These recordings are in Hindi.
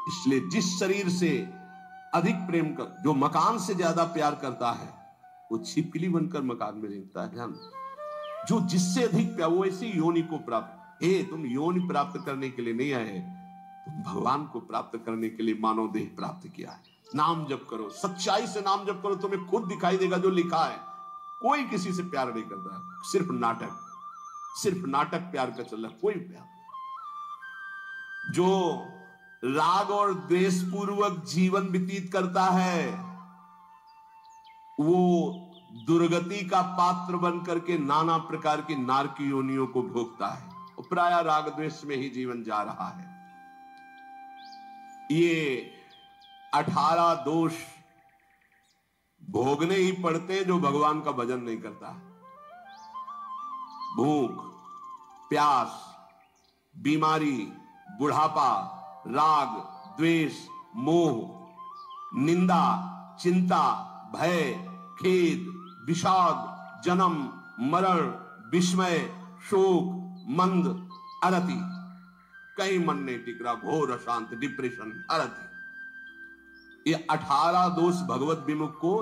इसलिए जिस शरीर से अधिक प्रेम कर, जो मकान से ज्यादा प्यार करता है, वो छिपकली बनकर मकान में रहता है। ध्यान, जो जिससे अधिक प्यार, वो ऐसी योनि को प्राप्त। तुम योनि प्राप्त करने के लिए नहीं आए, तुम भगवान को प्राप्त करने के लिए मानव देह प्राप्त किया है। नाम जप करो, सच्चाई से नाम जप करो, तुम्हें खुद दिखाई देगा जो लिखा है। कोई किसी से प्यार नहीं करता है, सिर्फ नाटक प्यार का चल रहा है, कोई प्यार। जो राग और द्वेष पूर्वक जीवन व्यतीत करता है, वो दुर्गति का पात्र बन करके नाना प्रकार की नारक योनियों को भोगता है, और प्राय राग द्वेष में ही जीवन जा रहा है। ये 18 दोष भोगने ही पड़ते जो भगवान का भजन नहीं करता है। भूख, प्यास, बीमारी, बुढ़ापा, राग, द्वेष, मोह, निंदा, चिंता, भय, खेद, विषाद, जन्म, मरण, विस्मय, शोक, मंद, अरति, कहीं मन नहीं टिक रहा, घोर अशांत, डिप्रेशन, अरति, ये 18 दोष भगवत विमुख को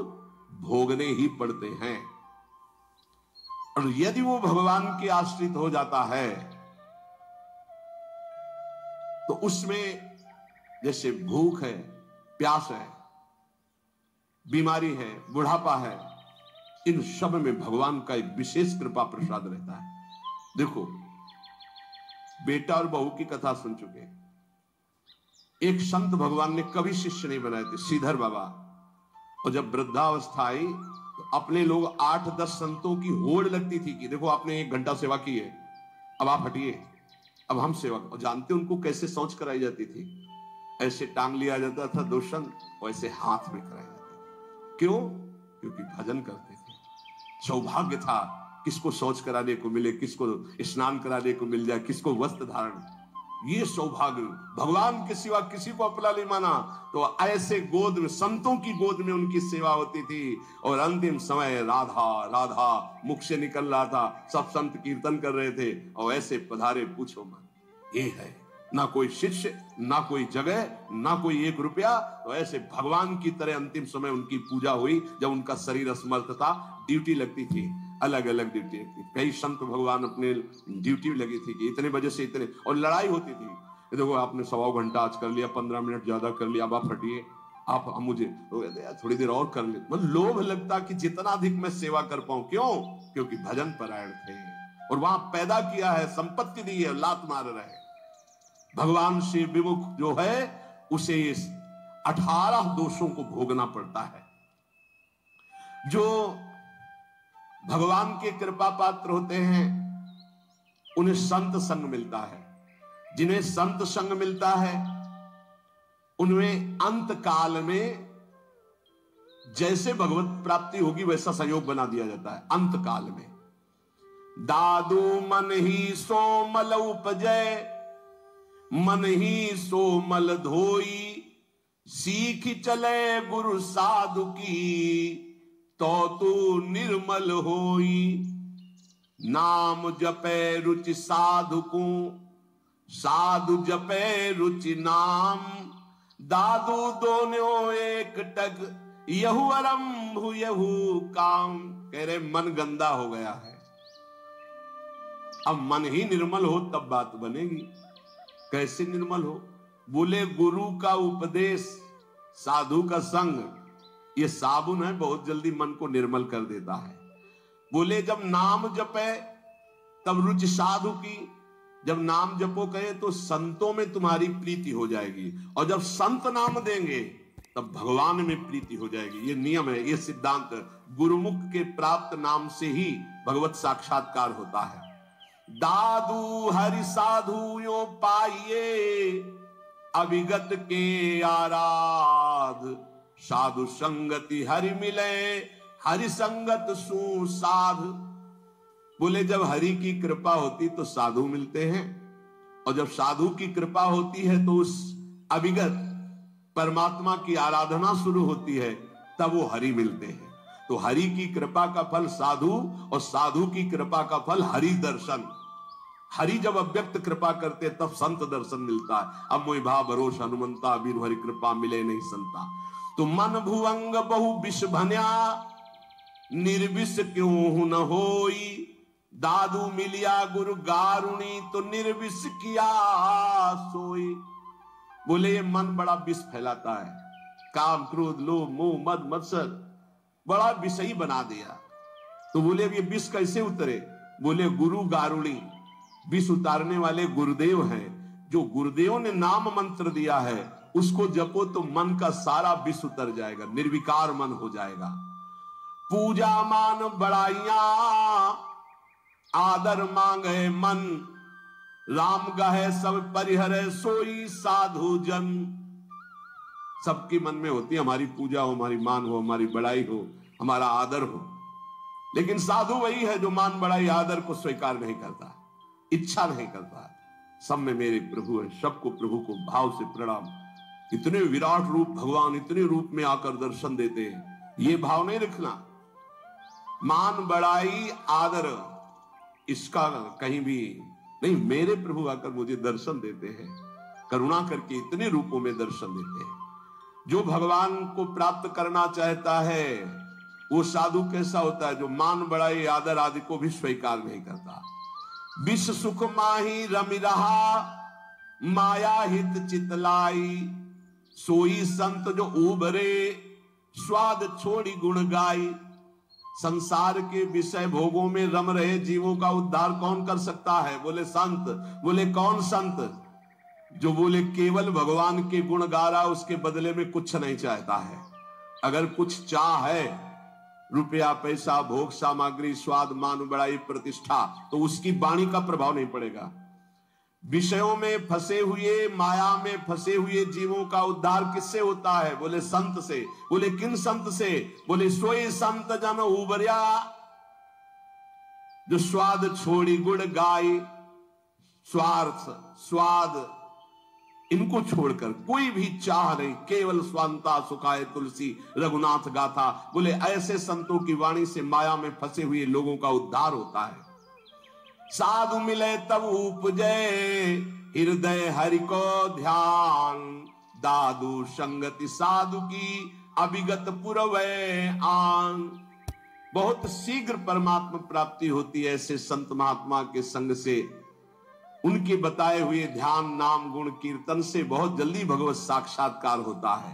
भोगने ही पड़ते हैं। और यदि वो भगवान के आश्रित हो जाता है तो उसमें जैसे भूख है, प्यास है, बीमारी है, बुढ़ापा है, इन सब में भगवान का एक विशेष कृपा प्रसाद रहता है। देखो, बेटा और बहू की कथा सुन चुके। एक संत भगवान ने कभी शिष्य नहीं बनाए थे, श्रीधर बाबा। और जब वृद्धावस्था आई तो अपने लोग 8-10 संतों की होड़ लगती थी कि देखो आपने 1 घंटा सेवा की है, अब आप हटिए, अब हम सेवा। और जानते उनको कैसे सोच कराई जाती थी? ऐसे टांग लिया जाता था 2 संत, वैसे हाथ में कराई जाती थी। क्यों? क्योंकि भजन करते थे। सौभाग्य था किसको शौच कराने को मिले, किसको स्नान कराने को मिल जाए, किसको वस्त्र धारण, ये सौभाग्य। भगवान के सिवा किसी को अपना नहीं माना, तो ऐसे गोद में, संतों की गोद में उनकी सेवा होती थी। और अंतिम समय राधा राधा मुख से निकल रहा था, सब संत कीर्तन कर रहे थे, और ऐसे पधारे, पूछो मत। ये है ना कोई शिष्य, ना कोई जगह, ना कोई 1 रुपया, तो ऐसे भगवान की तरह अंतिम समय उनकी पूजा हुई। जब उनका शरीर असमर्थ था, ड्यूटी लगती थी, अलग अलग ड्यूटी। कई संत भगवान अपने ड्यूटी लगी थी कि इतने बजे से इतने, और लड़ाई होती थी। देखो आपने 1.25 घंटा आज कर लिया, 15 मिनट ज्यादा कर लिया, अब आप हटिए, आप मुझे तो थोड़ी देर और कर ले। मतलब लोभ लगता कि जितना अधिक मैं सेवा कर पाऊं। क्यों? क्योंकि भजन परायण थे, और वहां पैदा किया है, संपत्ति दी है, लात मार रहे। भगवान से विमुख जो है उसे 18 दोषों को भोगना पड़ता है। जो भगवान के कृपा पात्र होते हैं उन्हें संत संग मिलता है। जिन्हें संत संग मिलता है उनमें अंत काल में जैसे भगवत प्राप्ति होगी वैसा संयोग बना दिया जाता है। अंत काल में दादू मन ही सो मल उपजय, मन ही सो मल धोई, सीख चले गुरु साधु की, तो तू निर्मल होई। नाम जपे रुचि साधु को, साधु जपे रुचि नाम, दादू दोनों एक टक, यहू आरंभ यहू काम। कह रहे मन गंदा हो गया है, अब मन ही निर्मल हो तब बात बनेगी। कैसे निर्मल हो? बोले गुरु का उपदेश, साधु का संग, ये साबुन है, बहुत जल्दी मन को निर्मल कर देता है। बोले जब नाम जपे तब रुचि साधु की, जब नाम जपो कहे तो संतों में तुम्हारी प्रीति हो जाएगी, और जब संत नाम देंगे तब भगवान में प्रीति हो जाएगी। ये नियम है, ये सिद्धांत। गुरुमुख के प्राप्त नाम से ही भगवत साक्षात्कार होता है। दादू हरि साधु यो पाइये, अभिगत के आराध, साधु संगति हरि मिले, हरि संगत सुसाध। बोले जब हरि की कृपा होती तो साधु मिलते हैं, और जब साधु की कृपा होती है तो उस अभिगत परमात्मा की आराधना शुरू होती है, तब वो हरि मिलते हैं। तो हरि की कृपा का फल साधु, और साधु की कृपा का फल हरि दर्शन। हरि जब अव्यक्त कृपा करते तब संत दर्शन मिलता है। अब मोहि भाव भरोस हनुमंता, वीर हरि कृपा मिले नहीं संता। तो मन भुवंग बहु विष भन्या, निर्विष क्यों न होई। दादू मिलिया गुरु गारुणी, तो निर्विष किया सोई। बोले ये मन बड़ा विष फैलाता है, काम क्रोध लोभ मोह मद मत्सर बड़ा विषयी बना दिया। तो बोले अब ये विष कैसे उतरे? बोले गुरु गारुणी, विष उतारने वाले गुरुदेव हैं। जो गुरुदेव ने नाम मंत्र दिया है उसको जपो तो मन का सारा विष उतर जाएगा, निर्विकार मन हो जाएगा। पूजा मान बड़ाइया, आदर मांगे मन। राम गहे सब परिहरे, सोई साधु जन। सबके मन में होती है हमारी पूजा हो, हमारी मान हो, हमारी बड़ाई हो, हमारा आदर हो। लेकिन साधु वही है जो मान बड़ाई आदर को स्वीकार नहीं करता, इच्छा नहीं करता। सब में मेरे प्रभु है, सबको प्रभु को भाव से प्रणाम। इतने विराट रूप भगवान इतने रूप में आकर दर्शन देते हैं, ये भाव नहीं रखना। मान बड़ाई आदर इसका कहीं भी नहीं। मेरे प्रभु आकर मुझे दर्शन देते हैं, करुणा करके इतने रूपों में दर्शन देते हैं। जो भगवान को प्राप्त करना चाहता है वो साधु कैसा होता है? जो मान बड़ाई आदर आदि को भी स्वीकार नहीं करता। विष सुख माही रमि रहा, माया हित चितलाई। सोई संत जो उबरे, स्वाद छोड़ी गुण गाई। संसार के विषय भोगों में रम रहे जीवों का उद्धार कौन कर सकता है? बोले संत। बोले कौन संत? जो बोले केवल भगवान के गुण गा रहा, उसके बदले में कुछ नहीं चाहता है। अगर कुछ चाह है, रुपया पैसा भोग सामग्री स्वाद मान बड़ाई प्रतिष्ठा, तो उसकी वाणी का प्रभाव नहीं पड़ेगा। विषयों में फंसे हुए, माया में फंसे हुए जीवों का उद्धार किससे होता है? बोले संत से। बोले किन संत से? बोले सोई संत जन उबर्या, जो स्वाद छोड़ी गुण गाई। स्वार्थ स्वाद इनको छोड़कर कोई भी चाह नहीं, केवल स्वांता सुखाए तुलसी रघुनाथ गाथा। बोले ऐसे संतों की वाणी से माया में फंसे हुए लोगों का उद्धार होता है। साधु मिले तब उपजे, हृदय हरि को ध्यान। दादू संगति साधु की, अभिगत पुरवै आन। बहुत शीघ्र परमात्मा प्राप्ति होती है ऐसे संत महात्मा के संग से। उनके बताए हुए ध्यान नाम गुण कीर्तन से बहुत जल्दी भगवत साक्षात्कार होता है।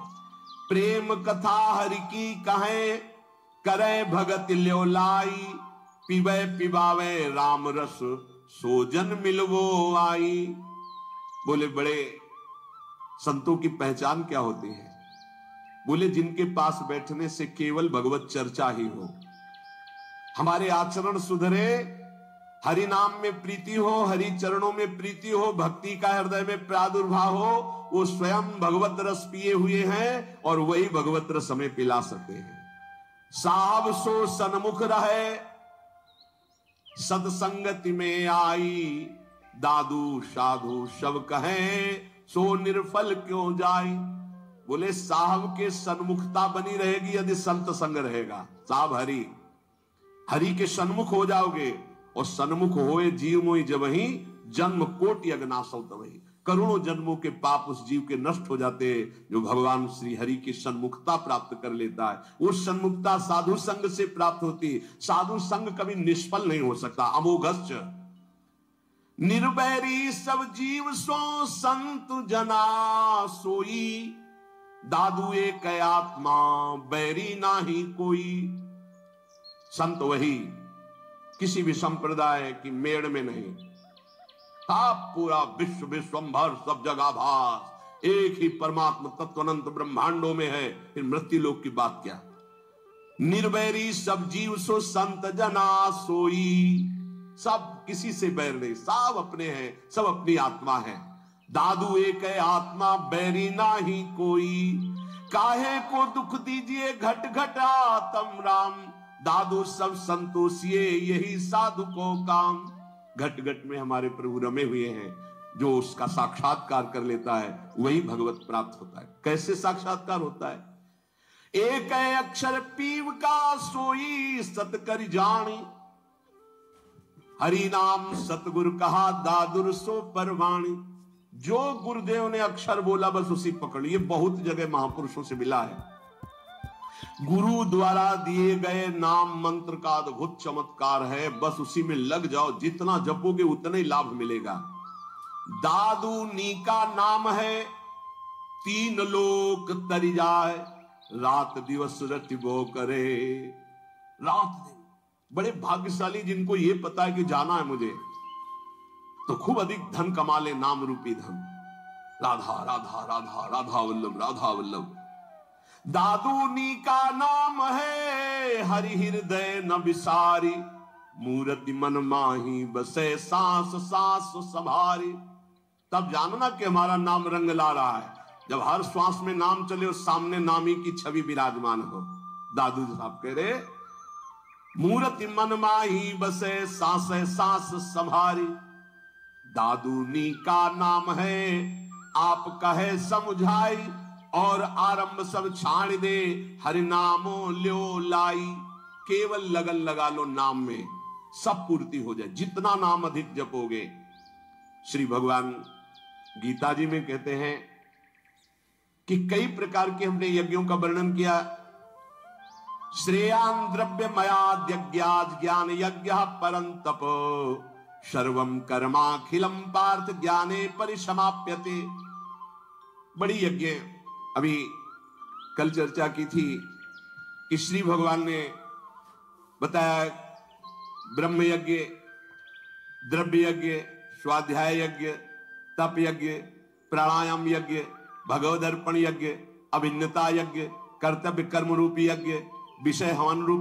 प्रेम कथा हरि की कहें, करे भगत ल्योलाई। पिबे पिबावे राम रस, सोजन मिलवो आई। बोले बड़े संतों की पहचान क्या होती है? बोले जिनके पास बैठने से केवल भगवत चर्चा ही हो, हमारे आचरण सुधरे, हरि नाम में प्रीति हो, हरि चरणों में प्रीति हो, भक्ति का हृदय में प्रादुर्भाव हो, वो स्वयं भगवत रस पिए हुए हैं और वही भगवत रस हमें पिला सकते हैं। साहब सो सन्मुख रहे, सत्संगति में आई। दादू साधु सब कहे, सो निर्फल क्यों जाई। बोले साहब के सन्मुखता बनी रहेगी यदि संत संग रहेगा। साहब हरि, हरि के सन्मुख हो जाओगे, और सन्मुख होए जीव मोहि जब ही, जन्म कोटि अगनासौ तबहि। करोड़ों जन्मों के पाप उस जीव के नष्ट हो जाते हैं जो भगवान श्री हरि की सन्मुखता प्राप्त कर लेता है। वो सन्मुखता साधु संग से प्राप्त होती है। साधु संग कभी निष्फल नहीं हो सकता। अमोघश्च निर्वैरी सब जीव सो, संत जना सोई। दादू एक आत्मा, बैरी नाही कोई। संत वही, किसी भी संप्रदाय की मेड़ में नहीं। आप पूरा विश्व विश्वंभर सब जगह भास, एक ही परमात्मा तत्व अनंत ब्रह्मांडों में है। फिर मृत्यु लोक की बात क्या? निर्वैरी सब जीव सो, संत जना सोई। सब किसी से बैर नहीं, सब अपने हैं, सब अपनी आत्मा है। दादू एक है आत्मा, बैरी नाही कोई। काहे को दुख दीजिए घट घट आत्म राम। दादू सब संतोषिए, यही साधु को काम। घट घट में हमारे प्रभु रमे हुए हैं। जो उसका साक्षात्कार कर लेता है वही भगवत प्राप्त होता है। कैसे साक्षात्कार होता है? एक अक्षर पीव का सोई, सत कर जानी। हरि नाम सतगुरु कहा दादुर सो परवाणी। जो गुरुदेव ने अक्षर बोला बस उसी पकड़ी। ये बहुत जगह महापुरुषों से मिला है। गुरु द्वारा दिए गए नाम मंत्र का अद्भुत चमत्कार है, बस उसी में लग जाओ, जितना जपोगे उतना ही लाभ मिलेगा। दादू नी का नाम है, 3 लोक तरी जाए, रात दिवस रतिबो करे। रात दिन बड़े भाग्यशाली जिनको ये पता है कि जाना है मुझे, तो खूब अधिक धन कमा ले, नाम रूपी धन। राधा राधा राधा राधा वल्लभ राधा वल्लभ। दादूनी का नाम है, हरि हृदय न विसारी, मूर्ति मन माही बसे सांस सांस संभारी। तब जानना कि हमारा नाम रंग ला रहा है, जब हर श्वास में नाम चले और सामने नामी की छवि विराजमान हो। दादू साहब कह रहे, मूर्ति मन माही बसे सांस सांस संभारी। दादूनी का नाम है, आप कहे समझाई, और आरंभ सब छाड़ दे, हरि नामो ल्यो लाई। केवल लगन लगा लो नाम में, सब पूर्ति हो जाए। जितना नाम अधिक जपोगे, श्री भगवान गीता जी में कहते हैं कि कई प्रकार के हमने यज्ञों का वर्णन किया। श्रेयान द्रव्य मयाद यज्ञाद ज्ञान यज्ञ परंतप, सर्वम कर्माखिलम पार्थ ज्ञाने परिसमाप्यते। बड़ी यज्ञ अभी कल चर्चा की थी कि श्री भगवान ने बताया, ब्रह्म यज्ञ, द्रव्य यज्ञ, स्वाध्याय यज्ञ, तप यज्ञ, प्राणायाम यज्ञ, भगवद अर्पण यज्ञ, अभिन्नता यज्ञ, कर्तव्य कर्म रूपी यज्ञ, विषय हवन रूपी